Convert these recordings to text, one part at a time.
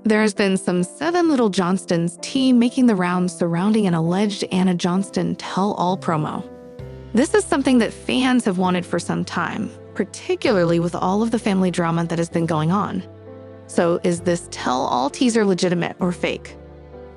There has been some Seven Little Johnstons tea making the rounds surrounding an alleged Anna Johnston tell-all promo. This is something that fans have wanted for some time, particularly with all of the family drama that has been going on. So is this tell-all teaser legitimate or fake?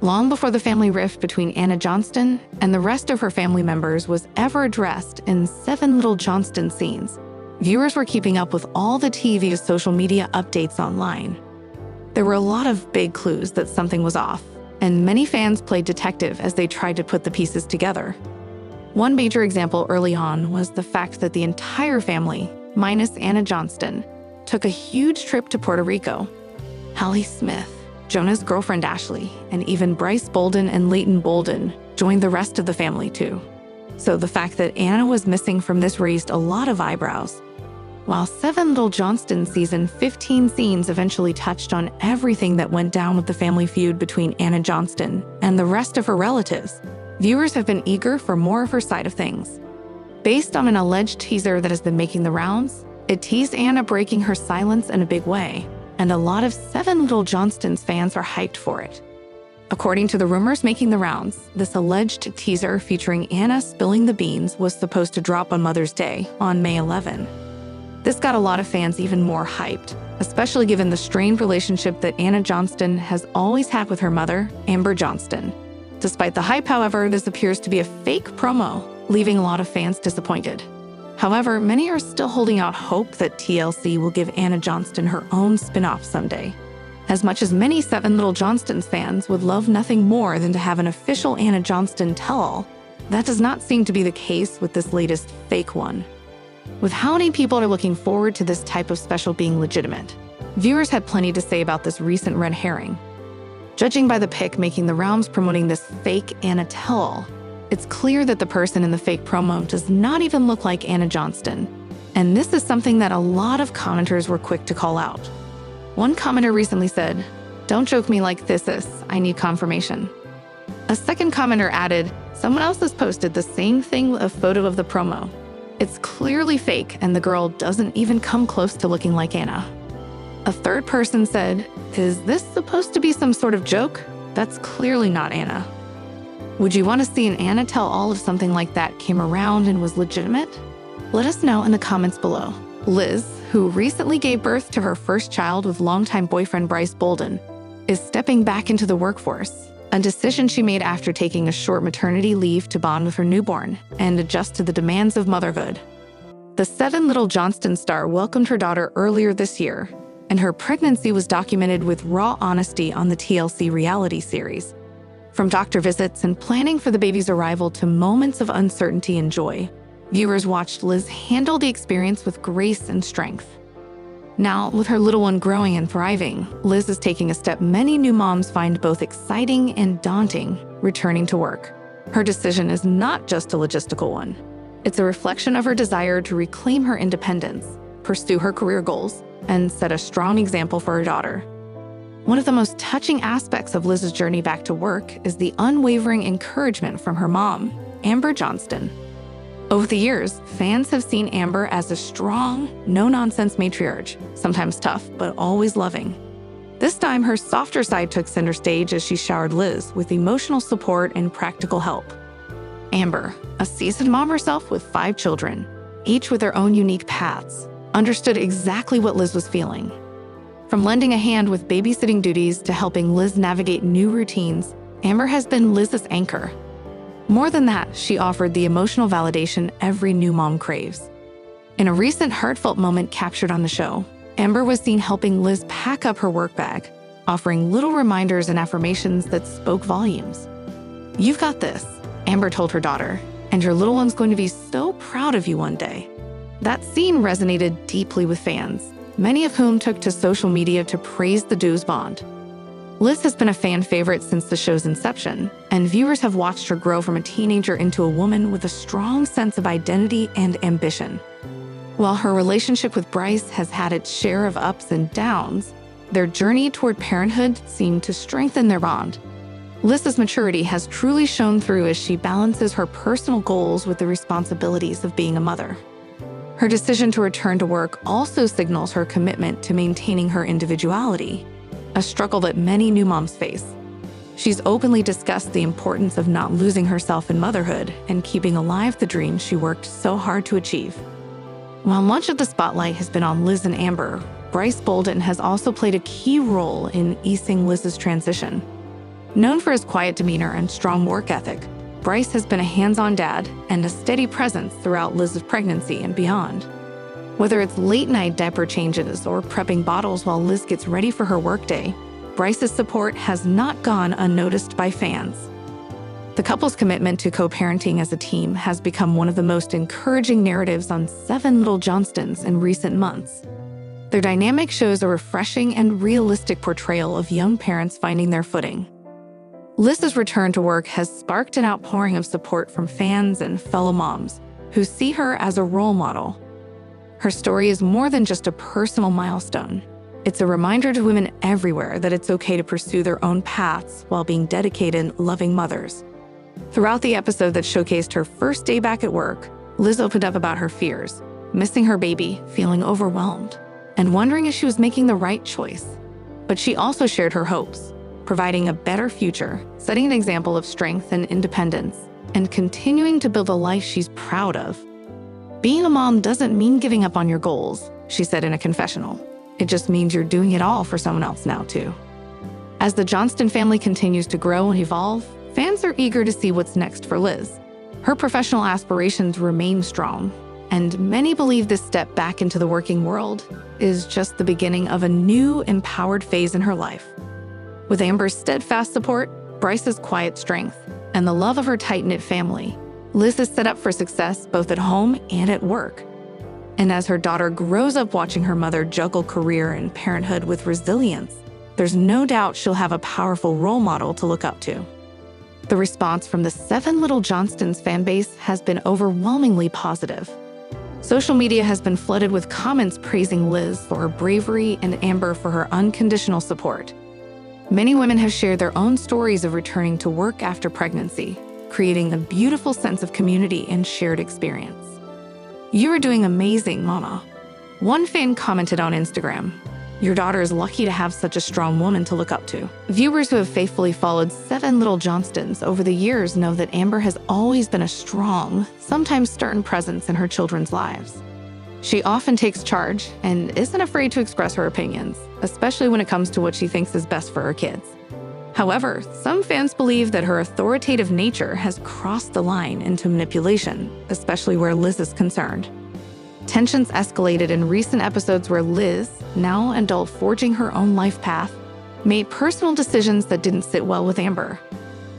Long before the family rift between Anna Johnston and the rest of her family members was ever addressed in Seven Little Johnston scenes, viewers were keeping up with all the tea via social media updates online. There were a lot of big clues that something was off, and many fans played detective as they tried to put the pieces together. One major example early on was the fact that the entire family, minus Anna Johnston, took a huge trip to Puerto Rico. Hallie Smith, Jonah's girlfriend Ashley, and even Bryce Bolden and Leighton Bolden joined the rest of the family too. So the fact that Anna was missing from this raised a lot of eyebrows. While Seven Little Johnstons season 15 scenes eventually touched on everything that went down with the family feud between Anna Johnston and the rest of her relatives, viewers have been eager for more of her side of things. Based on an alleged teaser that has been making the rounds, it teased Anna breaking her silence in a big way, and a lot of Seven Little Johnstons fans are hyped for it. According to the rumors making the rounds, this alleged teaser featuring Anna spilling the beans was supposed to drop on Mother's Day on May 11. This got a lot of fans even more hyped, especially given the strained relationship that Anna Johnston has always had with her mother, Amber Johnston. Despite the hype, however, this appears to be a fake promo, leaving a lot of fans disappointed. However, many are still holding out hope that TLC will give Anna Johnston her own spin-off someday. As much as many Seven Little Johnstons fans would love nothing more than to have an official Anna Johnston tell-all, that does not seem to be the case with this latest fake one. With how many people are looking forward to this type of special being legitimate, viewers had plenty to say about this recent red herring. Judging by the pic making the rounds promoting this fake Anna tell-all, it's clear that the person in the fake promo does not even look like Anna Johnston, and this is something that a lot of commenters were quick to call out. One commenter recently said, "Don't joke me like this is, I need confirmation." A second commenter added, "Someone else has posted the same thing with a photo of the promo. It's clearly fake and the girl doesn't even come close to looking like Anna." A third person said, "Is this supposed to be some sort of joke? That's clearly not Anna." Would you want to see an Anna tell-all if something like that came around and was legitimate? Let us know in the comments below. Liz, who recently gave birth to her first child with longtime boyfriend Bryce Bolden, is stepping back into the workforce, a decision she made after taking a short maternity leave to bond with her newborn and adjust to the demands of motherhood. The Seven Little Johnstons star welcomed her daughter earlier this year, and her pregnancy was documented with raw honesty on the TLC reality series. From doctor visits and planning for the baby's arrival to moments of uncertainty and joy, viewers watched Liz handle the experience with grace and strength. Now, with her little one growing and thriving, Liz is taking a step many new moms find both exciting and daunting, returning to work. Her decision is not just a logistical one. It's a reflection of her desire to reclaim her independence, pursue her career goals, and set a strong example for her daughter. One of the most touching aspects of Liz's journey back to work is the unwavering encouragement from her mom, Amber Johnston. Over the years, fans have seen Amber as a strong, no-nonsense matriarch, sometimes tough, but always loving. This time, her softer side took center stage as she showered Liz with emotional support and practical help. Amber, a seasoned mom herself with 5 children, each with their own unique paths, understood exactly what Liz was feeling. From lending a hand with babysitting duties to helping Liz navigate new routines, Amber has been Liz's anchor. More than that, she offered the emotional validation every new mom craves. In a recent heartfelt moment captured on the show, Amber was seen helping Liz pack up her work bag, offering little reminders and affirmations that spoke volumes. "You've got this," Amber told her daughter, "and your little one's going to be so proud of you one day." That scene resonated deeply with fans, many of whom took to social media to praise the duo's bond. Liz has been a fan favorite since the show's inception, and viewers have watched her grow from a teenager into a woman with a strong sense of identity and ambition. While her relationship with Bryce has had its share of ups and downs, their journey toward parenthood seemed to strengthen their bond. Liz's maturity has truly shown through as she balances her personal goals with the responsibilities of being a mother. Her decision to return to work also signals her commitment to maintaining her individuality. a struggle that many new moms face. She's openly discussed the importance of not losing herself in motherhood and keeping alive the dreams she worked so hard to achieve. While much of the spotlight has been on Liz and Amber, Bryce Bolden has also played a key role in easing Liz's transition. Known for his quiet demeanor and strong work ethic, Bryce has been a hands-on dad and a steady presence throughout Liz's pregnancy and beyond. Whether it's late-night diaper changes or prepping bottles while Liz gets ready for her workday, Bryce's support has not gone unnoticed by fans. The couple's commitment to co-parenting as a team has become one of the most encouraging narratives on 7 Little Johnstons in recent months. Their dynamic shows a refreshing and realistic portrayal of young parents finding their footing. Liz's return to work has sparked an outpouring of support from fans and fellow moms who see her as a role model. Her story is more than just a personal milestone. It's a reminder to women everywhere that it's okay to pursue their own paths while being dedicated, loving mothers. Throughout the episode that showcased her first day back at work, Liz opened up about her fears, missing her baby, feeling overwhelmed, and wondering if she was making the right choice. But she also shared her hopes, providing a better future, setting an example of strength and independence, and continuing to build a life she's proud of. Being a mom doesn't mean giving up on your goals, she said in a confessional. It just means you're doing it all for someone else now, too. As the Johnston family continues to grow and evolve, fans are eager to see what's next for Liz. Her professional aspirations remain strong, and many believe this step back into the working world is just the beginning of a new, empowered phase in her life. With Amber's steadfast support, Bryce's quiet strength, and the love of her tight-knit family, Liz is set up for success both at home and at work. And as her daughter grows up watching her mother juggle career and parenthood with resilience, there's no doubt she'll have a powerful role model to look up to. The response from the 7 Little Johnstons fan base has been overwhelmingly positive. Social media has been flooded with comments praising Liz for her bravery and Amber for her unconditional support. Many women have shared their own stories of returning to work after pregnancy, creating a beautiful sense of community and shared experience. "You are doing amazing, Mama." One fan commented on Instagram, "Your daughter is lucky to have such a strong woman to look up to." Viewers who have faithfully followed 7 Little Johnstons over the years know that Amber has always been a strong, sometimes stern presence in her children's lives. She often takes charge and isn't afraid to express her opinions, especially when it comes to what she thinks is best for her kids. However, some fans believe that her authoritative nature has crossed the line into manipulation, especially where Liz is concerned. Tensions escalated in recent episodes where Liz, now an adult forging her own life path, made personal decisions that didn't sit well with Amber.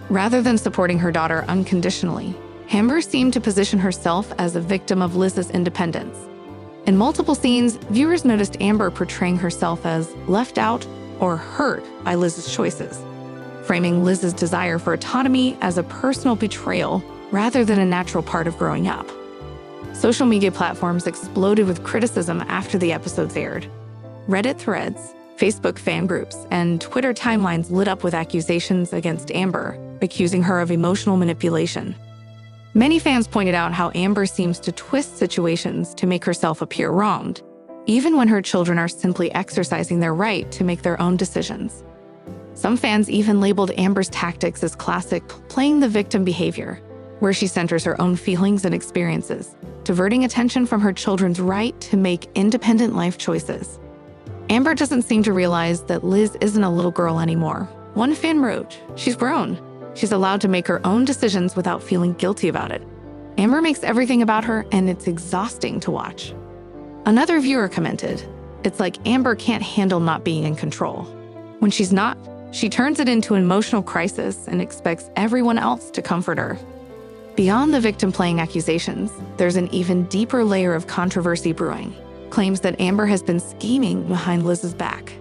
Rather than supporting her daughter unconditionally, Amber seemed to position herself as a victim of Liz's independence. In multiple scenes, viewers noticed Amber portraying herself as left out or hurt by Liz's choices, framing Liz's desire for autonomy as a personal betrayal rather than a natural part of growing up. Social media platforms exploded with criticism after the episodes aired. Reddit threads, Facebook fan groups, and Twitter timelines lit up with accusations against Amber, accusing her of emotional manipulation. Many fans pointed out how Amber seems to twist situations to make herself appear wronged, even when her children are simply exercising their right to make their own decisions. Some fans even labeled Amber's tactics as classic playing the victim behavior, where she centers her own feelings and experiences, diverting attention from her children's right to make independent life choices. Amber doesn't seem to realize that Liz isn't a little girl anymore. One fan wrote, "She's grown. She's allowed to make her own decisions without feeling guilty about it. Amber makes everything about her, and it's exhausting to watch." Another viewer commented, "It's like Amber can't handle not being in control. When she's not, she turns it into an emotional crisis and expects everyone else to comfort her." Beyond the victim-playing accusations, there's an even deeper layer of controversy brewing, claims that Amber has been scheming behind Liz's back.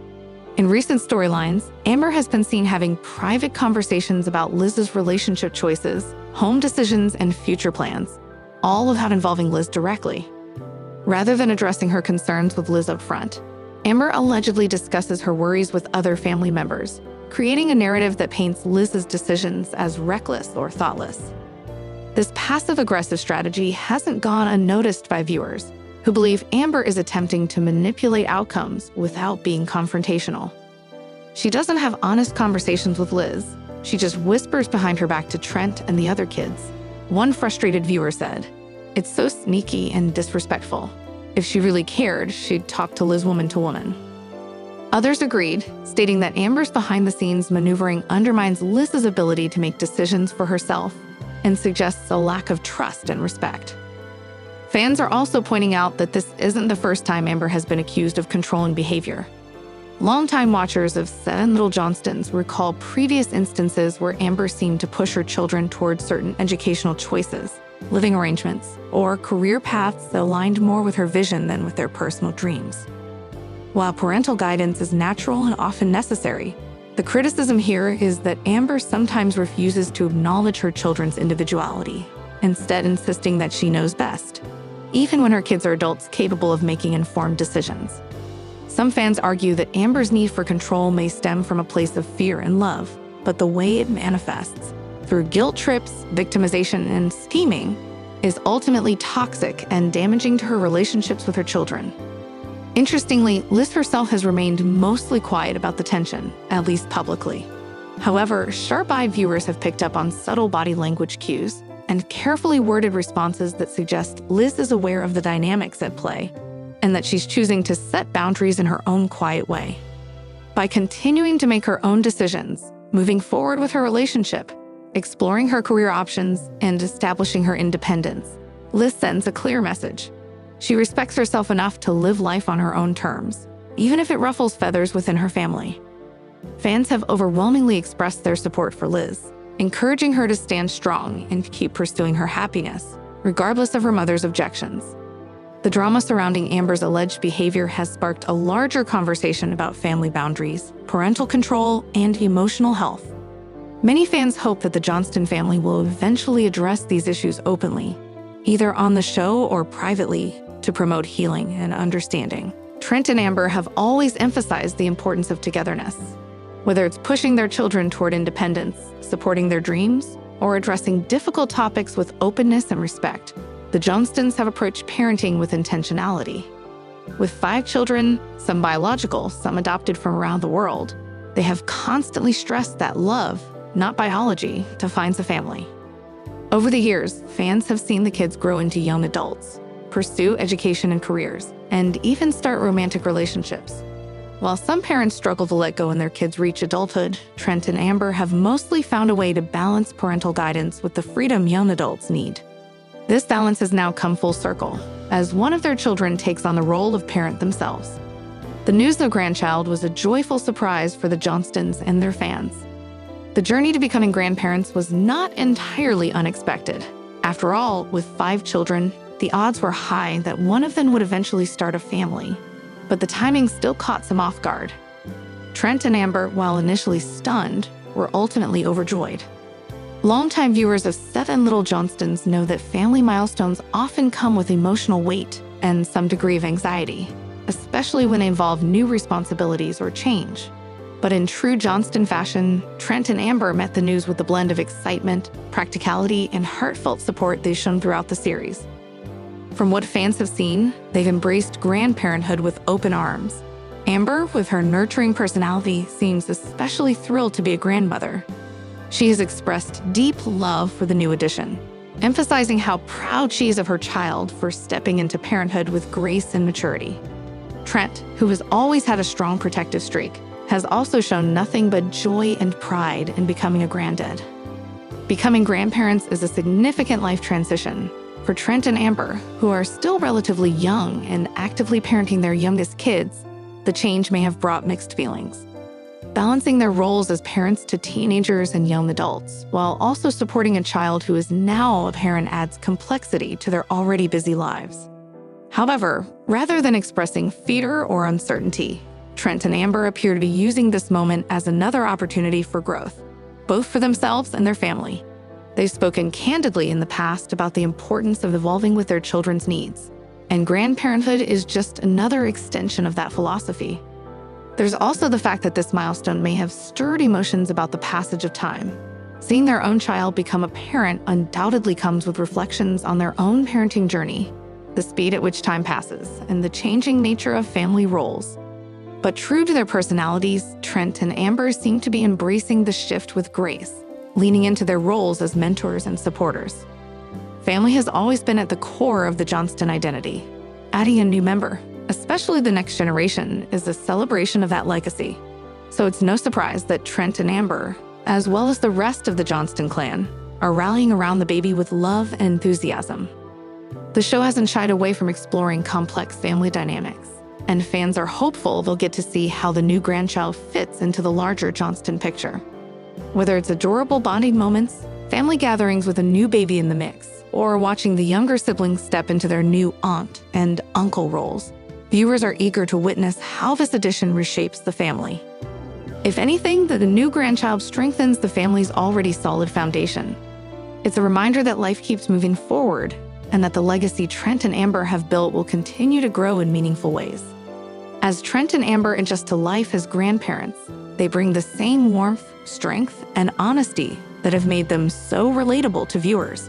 In recent storylines, Amber has been seen having private conversations about Liz's relationship choices, home decisions, and future plans, all without involving Liz directly. Rather than addressing her concerns with Liz up front, Amber allegedly discusses her worries with other family members, creating a narrative that paints Liz's decisions as reckless or thoughtless. This passive-aggressive strategy hasn't gone unnoticed by viewers, who believe Amber is attempting to manipulate outcomes without being confrontational. She doesn't have honest conversations with Liz. She just whispers behind her back to Trent and the other kids. One frustrated viewer said, "It's so sneaky and disrespectful. If she really cared, she'd talk to Liz woman to woman." Others agreed, stating that Amber's behind-the-scenes maneuvering undermines Liz's ability to make decisions for herself and suggests a lack of trust and respect. Fans are also pointing out that this isn't the first time Amber has been accused of controlling behavior. Longtime watchers of 7 Little Johnstons recall previous instances where Amber seemed to push her children towards certain educational choices, living arrangements, or career paths that aligned more with her vision than with their personal dreams. While parental guidance is natural and often necessary, the criticism here is that Amber sometimes refuses to acknowledge her children's individuality, instead insisting that she knows best, even when her kids are adults capable of making informed decisions. Some fans argue that Amber's need for control may stem from a place of fear and love, but the way it manifests, through guilt trips, victimization, and scheming, is ultimately toxic and damaging to her relationships with her children. Interestingly, Liz herself has remained mostly quiet about the tension, at least publicly. However, sharp-eyed viewers have picked up on subtle body language cues and carefully worded responses that suggest Liz is aware of the dynamics at play and that she's choosing to set boundaries in her own quiet way. By continuing to make her own decisions, moving forward with her relationship, exploring her career options, and establishing her independence, Liz sends a clear message. She respects herself enough to live life on her own terms, even if it ruffles feathers within her family. Fans have overwhelmingly expressed their support for Liz, encouraging her to stand strong and keep pursuing her happiness, regardless of her mother's objections. The drama surrounding Amber's alleged behavior has sparked a larger conversation about family boundaries, parental control, and emotional health. Many fans hope that the Johnston family will eventually address these issues openly, either on the show or privately, to promote healing and understanding. Trent and Amber have always emphasized the importance of togetherness. Whether it's pushing their children toward independence, supporting their dreams, or addressing difficult topics with openness and respect, the Johnstons have approached parenting with intentionality. With 5 children, some biological, some adopted from around the world, they have constantly stressed that love, not biology, defines a family. Over the years, fans have seen the kids grow into young adults, pursue education and careers, and even start romantic relationships. While some parents struggle to let go when their kids reach adulthood, Trent and Amber have mostly found a way to balance parental guidance with the freedom young adults need. This balance has now come full circle, as one of their children takes on the role of parent themselves. The news of the grandchild was a joyful surprise for the Johnstons and their fans. The journey to becoming grandparents was not entirely unexpected. After all, with 5 children, the odds were high that one of them would eventually start a family, but the timing still caught some off guard. Trent and Amber, while initially stunned, were ultimately overjoyed. Longtime viewers of 7 Little Johnstons know that family milestones often come with emotional weight and some degree of anxiety, especially when they involve new responsibilities or change. But in true Johnston fashion, Trent and Amber met the news with a blend of excitement, practicality, and heartfelt support they've shown throughout the series. From what fans have seen, they've embraced grandparenthood with open arms. Amber, with her nurturing personality, seems especially thrilled to be a grandmother. She has expressed deep love for the new addition, emphasizing how proud she is of her child for stepping into parenthood with grace and maturity. Trent, who has always had a strong protective streak, has also shown nothing but joy and pride in becoming a granddad. Becoming grandparents is a significant life transition. For Trent and Amber, who are still relatively young and actively parenting their youngest kids, the change may have brought mixed feelings. Balancing their roles as parents to teenagers and young adults, while also supporting a child who is now a parent, adds complexity to their already busy lives. However, rather than expressing fear or uncertainty, Trent and Amber appear to be using this moment as another opportunity for growth, both for themselves and their family. They've spoken candidly in the past about the importance of evolving with their children's needs, and grandparenthood is just another extension of that philosophy. There's also the fact that this milestone may have stirred emotions about the passage of time. Seeing their own child become a parent undoubtedly comes with reflections on their own parenting journey, the speed at which time passes, and the changing nature of family roles. But true to their personalities, Trent and Amber seem to be embracing the shift with grace, leaning into their roles as mentors and supporters. Family has always been at the core of the Johnston identity. Adding a new member, especially the next generation, is a celebration of that legacy. So it's no surprise that Trent and Amber, as well as the rest of the Johnston clan, are rallying around the baby with love and enthusiasm. The show hasn't shied away from exploring complex family dynamics, and fans are hopeful they'll get to see how the new grandchild fits into the larger Johnston picture. Whether it's adorable bonding moments, family gatherings with a new baby in the mix, or watching the younger siblings step into their new aunt and uncle roles, viewers are eager to witness how this addition reshapes the family. If anything, the new grandchild strengthens the family's already solid foundation. It's a reminder that life keeps moving forward, and that the legacy Trent and Amber have built will continue to grow in meaningful ways. As Trent and Amber adjust to life as grandparents, they bring the same warmth, strength, and honesty that have made them so relatable to viewers.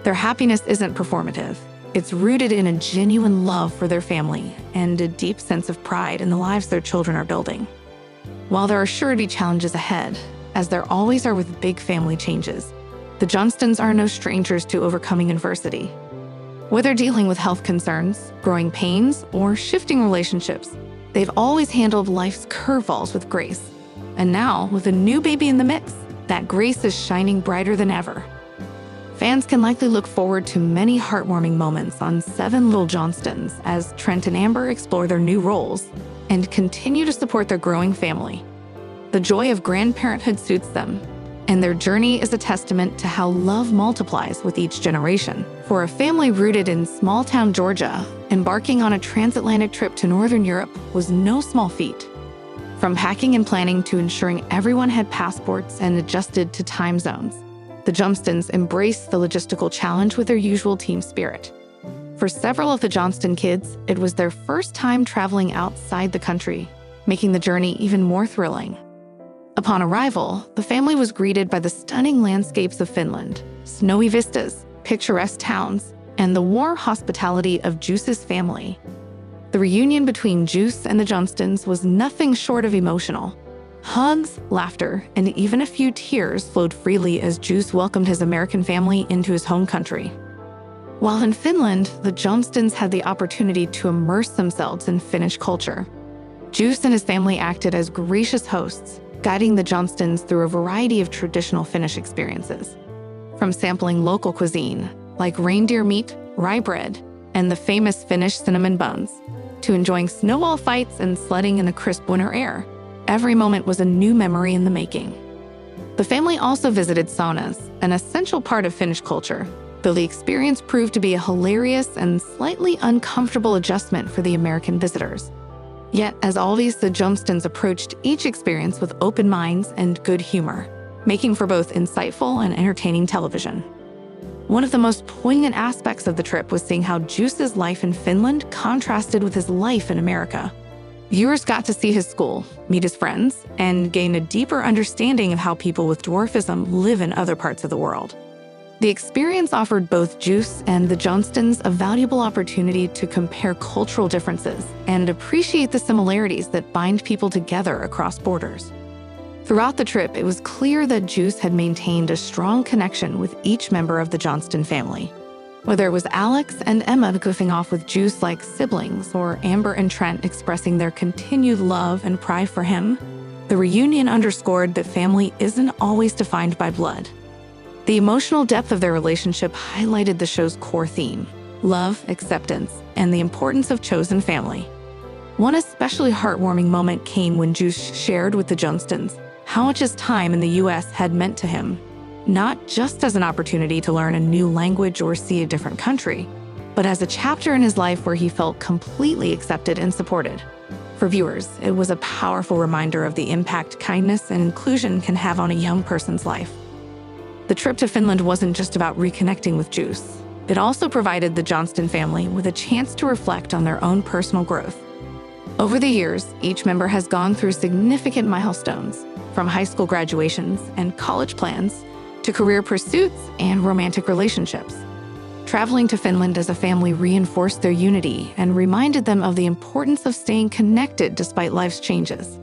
Their happiness isn't performative. It's rooted in a genuine love for their family and a deep sense of pride in the lives their children are building. While there are sure to be challenges ahead, as there always are with big family changes, the Johnstons are no strangers to overcoming adversity. Whether dealing with health concerns, growing pains, or shifting relationships, they've always handled life's curveballs with grace. And now, with a new baby in the mix, that grace is shining brighter than ever. Fans can likely look forward to many heartwarming moments on 7 Little Johnstons as Trent and Amber explore their new roles and continue to support their growing family. The joy of grandparenthood suits them, and their journey is a testament to how love multiplies with each generation. For a family rooted in small-town Georgia, embarking on a transatlantic trip to Northern Europe was no small feat. From packing and planning to ensuring everyone had passports and adjusted to time zones, the Johnstons embraced the logistical challenge with their usual team spirit. For several of the Johnston kids, it was their first time traveling outside the country, making the journey even more thrilling. Upon arrival, the family was greeted by the stunning landscapes of Finland, snowy vistas, picturesque towns, and the warm hospitality of Juice's family. The reunion between Juice and the Johnstons was nothing short of emotional. Hugs, laughter, and even a few tears flowed freely as Juice welcomed his American family into his home country. While in Finland, the Johnstons had the opportunity to immerse themselves in Finnish culture. Juice and his family acted as gracious hosts, guiding the Johnstons through a variety of traditional Finnish experiences. From sampling local cuisine, like reindeer meat, rye bread, and the famous Finnish cinnamon buns, to enjoying snowball fights and sledding in the crisp winter air, every moment was a new memory in the making. The family also visited saunas, an essential part of Finnish culture, though the experience proved to be a hilarious and slightly uncomfortable adjustment for the American visitors. Yet, as always, the Johnstons approached each experience with open minds and good humor, making for both insightful and entertaining television. One of the most poignant aspects of the trip was seeing how Juice's life in Finland contrasted with his life in America. Viewers got to see his school, meet his friends, and gain a deeper understanding of how people with dwarfism live in other parts of the world. The experience offered both Juice and the Johnstons a valuable opportunity to compare cultural differences and appreciate the similarities that bind people together across borders. Throughout the trip, it was clear that Juice had maintained a strong connection with each member of the Johnston family. Whether it was Alex and Emma goofing off with Juice like siblings, or Amber and Trent expressing their continued love and pride for him, the reunion underscored that family isn't always defined by blood. The emotional depth of their relationship highlighted the show's core theme: love, acceptance, and the importance of chosen family. One especially heartwarming moment came when Juice shared with the Johnstons how much his time in the U.S. had meant to him, not just as an opportunity to learn a new language or see a different country, but as a chapter in his life where he felt completely accepted and supported. For viewers, it was a powerful reminder of the impact kindness and inclusion can have on a young person's life. The trip to Finland wasn't just about reconnecting with Juice. It also provided the Johnston family with a chance to reflect on their own personal growth. Over the years, each member has gone through significant milestones, from high school graduations and college plans to career pursuits and romantic relationships. Traveling to Finland as a family reinforced their unity and reminded them of the importance of staying connected despite life's changes.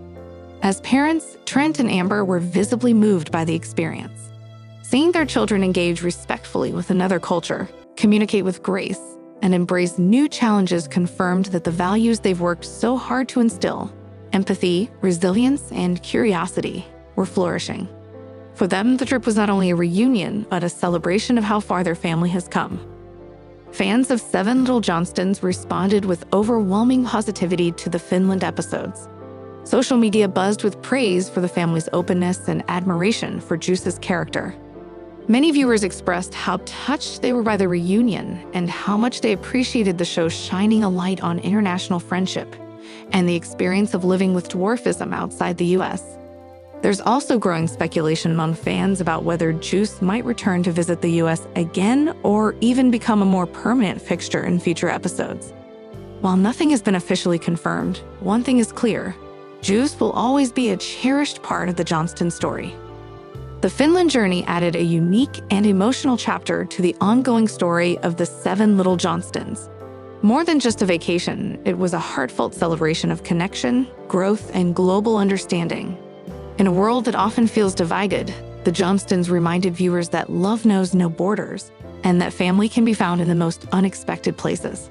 As parents, Trent and Amber were visibly moved by the experience. Seeing their children engage respectfully with another culture, communicate with grace, and embrace new challenges confirmed that the values they've worked so hard to instill, empathy, resilience, and curiosity, were flourishing. For them, the trip was not only a reunion, but a celebration of how far their family has come. Fans of Seven Little Johnstons responded with overwhelming positivity to the Finland episodes. Social media buzzed with praise for the family's openness and admiration for Juice's character. Many viewers expressed how touched they were by the reunion and how much they appreciated the show shining a light on international friendship and the experience of living with dwarfism outside the U.S. There's also growing speculation among fans about whether Juice might return to visit the U.S. again or even become a more permanent fixture in future episodes. While nothing has been officially confirmed, one thing is clear: Juice will always be a cherished part of the Johnston story. The Finland journey added a unique and emotional chapter to the ongoing story of the Seven Little Johnstons. More than just a vacation, it was a heartfelt celebration of connection, growth, and global understanding. In a world that often feels divided, the Johnstons reminded viewers that love knows no borders and that family can be found in the most unexpected places.